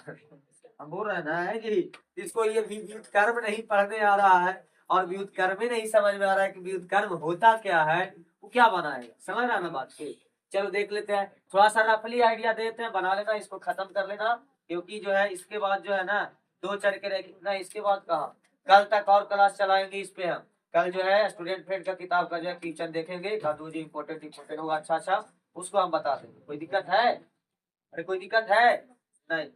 हम बोल रहे हैं ना है कि इसको ये व्युत्क्रम नहीं पढ़ने आ रहा है और व्युत्क्रम ही नहीं समझ में आ रहा है कि व्युत्क्रम होता क्या है, वो क्या बनाएगा। समझ रहा है ना बात के? चलो देख लेते हैं, थोड़ा सा रफली आइडिया देते हैं, बना लेना, इसको खत्म कर लेना। क्योंकि जो है इसके बाद जो है ना 2 चढ़ के रह ना, इसके बाद कहा कल तक और क्लास चलाएंगे इस पे हम। कल जो है स्टूडेंट फ्रेंड का किताब का जो है क्वेश्चन देखेंगे, जो इम्पोर्टेंट होगा अच्छा उसको हम बता देंगे। कोई दिक्कत है? अरे कोई दिक्कत है? नहीं।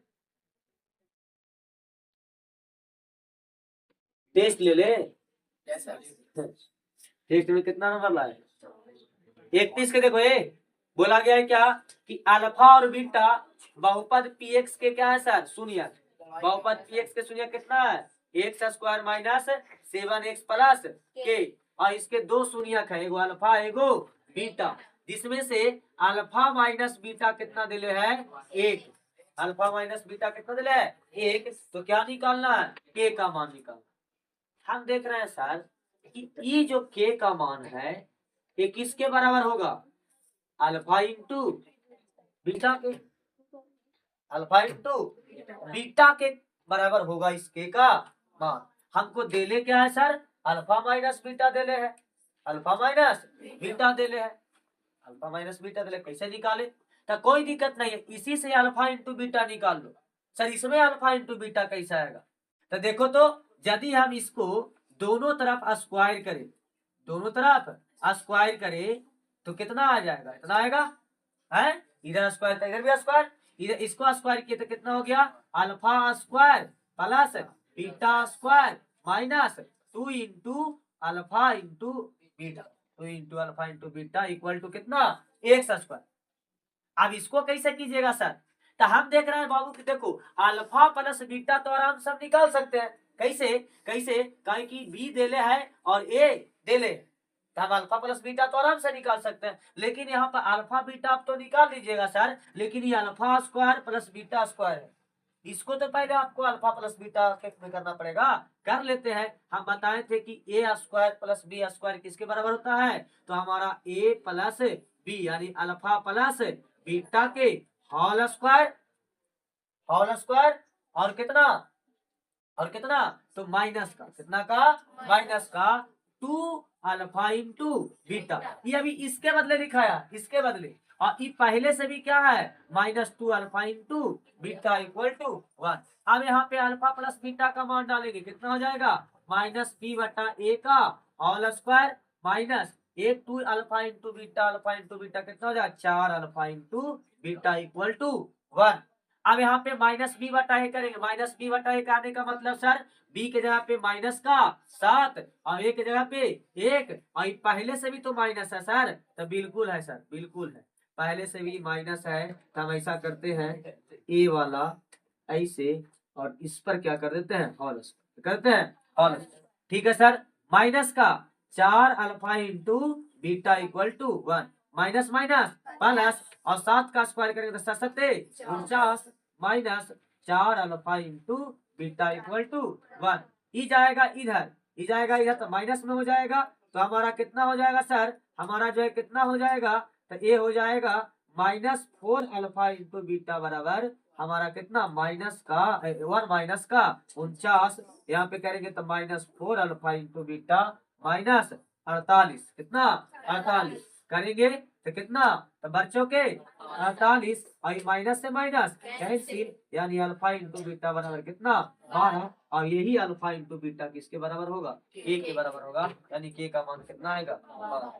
टेस्ट ले ले, टेस्ट में कितना नंबर लाए? 31 के देखो, ये बोला गया है क्या कि अल्फा और बीटा बहुपद px के क्या है सर, शून्य। बहुपद px के शून्य कितना है, x² माइनस 7x प्लस के। और इसके 2 शून्यक है, एगो अल्फा एगो बीटा, जिसमें से अल्फा माइनस बीटा कितना दिले है, 1। अल्फा माइनस बीटा कितना दिले है, 1। तो क्या निकालना है, के का मान निकालना। हम देख रहे हैं सर कि ये जो के का मान है ये किसके बराबर होगा, अल्फा इंटू बीटा के, अल्फा इंटू बीटा के बराबर होगा इस के का मान। हमको देले क्या है सर, अल्फा माइनस बीटा देले है, अल्फा माइनस बीटा देले है, अल्फा माइनस बीटा देले। कैसे निकाले, तो कोई दिक्कत नहीं है, इसी से अल्फा इंटू बीटा निकाल लो। सर इसमें अल्फा इंटू बीटा कैसा आएगा, तो देखो तो यदि हम इसको दोनों तरफ स्क्वायर करें, दोनों तरफ स्क्वायर करें तो कितना आ जाएगा, इतना आएगा है। इधर स्क्वायर था, इधर भी स्क्वायर, इधर इसको स्क्वायर किया तो कितना हो गया, alpha square plus beta square minus 2 into alpha into beta, 2 into alpha into beta equal to कितना, एक्स स्क्वायर। अब इसको कैसे कीजिएगा सर, तो हम देख रहे हैं बाबू कि देखो अल्फा प्लस बीटा तो आराम से हम निकाल सकते हैं। कैसे कैसे, कहे कि बी देले है और ए देले, तो हम अल्फा प्लस बीटा तो आराम से निकाल सकते हैं। लेकिन यहाँ पर अल्फा बीटा आप तो निकाल लीजिएगा सर, लेकिन ये alpha square plus beta square है, इसको तो पहले आपको अल्फा प्लस बीटा में करना पड़ेगा। कर लेते हैं। हम बताए थे कि ए स्क्वायर प्लस बी स्क्वायर किसके बराबर होता है, तो हमारा ए प्लस बी यानी अल्फा प्लस बीटा के होल स्क्वायर, होल स्क्वायर और कितना, और कितना, तो माइनस का, कितना का, माइनस का 2 अल्फा इंटू बीटा। ये अभी इसके बदले दिखाया, इसके बदले, और ये पहले से भी क्या है, -2 alpha into beta equal to 1। अब यहाँ पे अल्फा प्लस बीटा का मान डालेंगे, कितना हो जाएगा, -b/a का whole square minus 2 alpha into beta, alpha into beta कितना हो जाएगा, 4 alpha into beta equal to 1। अब यहाँ पे -b/a करेंगे, -b/a का आने का मतलब सर b के जगह पे माइनस का 7 और a के जगह पे 1, और पहले से भी तो माइनस है सर, तो बिल्कुल है सर, बिल्कुल है, पहले से भी माइनस है। तो हम ऐसा करते हैं, a वाला ऐसे और इस पर क्या कर देते हैं, होल करते हैं, होल। ठीक है सर, माइनस का 4 alpha into beta equal to 1, minus minus plus और 7 का स्क्वायर करेंगे तो 7 49 minus 4 alpha into beta equal to 1। ई जाएगा इधर, ई जाएगा इधर तो माइनस में हो जाएगा, तो हमारा कितना हो जाएगा सर, हमारा जो है कितना हो जाएगा, तो ये हो जाएगा -4 अल्फा इंटू बीटा बराबर हमारा कितना माइनस का 1 माइनस का 49, यहाँ पे करेंगे तो -4 अल्फा इंटू बीटा माइनस 48, कितना 48 करेंगे तो कितना, तो बच्चों के 48 और माइनस से माइनस कैंसिल, यानी अल्फा इंटू बीटा बराबर कितना 12, और यही अल्फा इंटू बीटा किसके बराबर होगा, के के बराबर होगा, यानी के का मान कितना आएगा 12।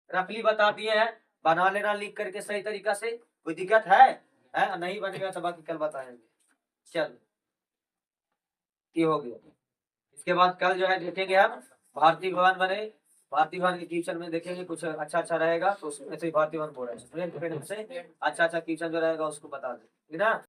रफली बता दिए हैं, बना लेना लिख करके सही तरीका से, कोई दिक्कत है? नहीं बनेगा तो बाकी कल बताएंगे। चल ये हो गया। इसके बाद कल जो है देखेंगे हम भारतीय भवन बने, भारतीय भवन के ट्यूशन में देखेंगे कुछ अच्छा अच्छा रहेगा, तो उसमें से भारतीय भवन बोल रहे हैं, अच्छा अच्छा ट्यूशन जो रहेगा उसको बता दें, ठीक है ना।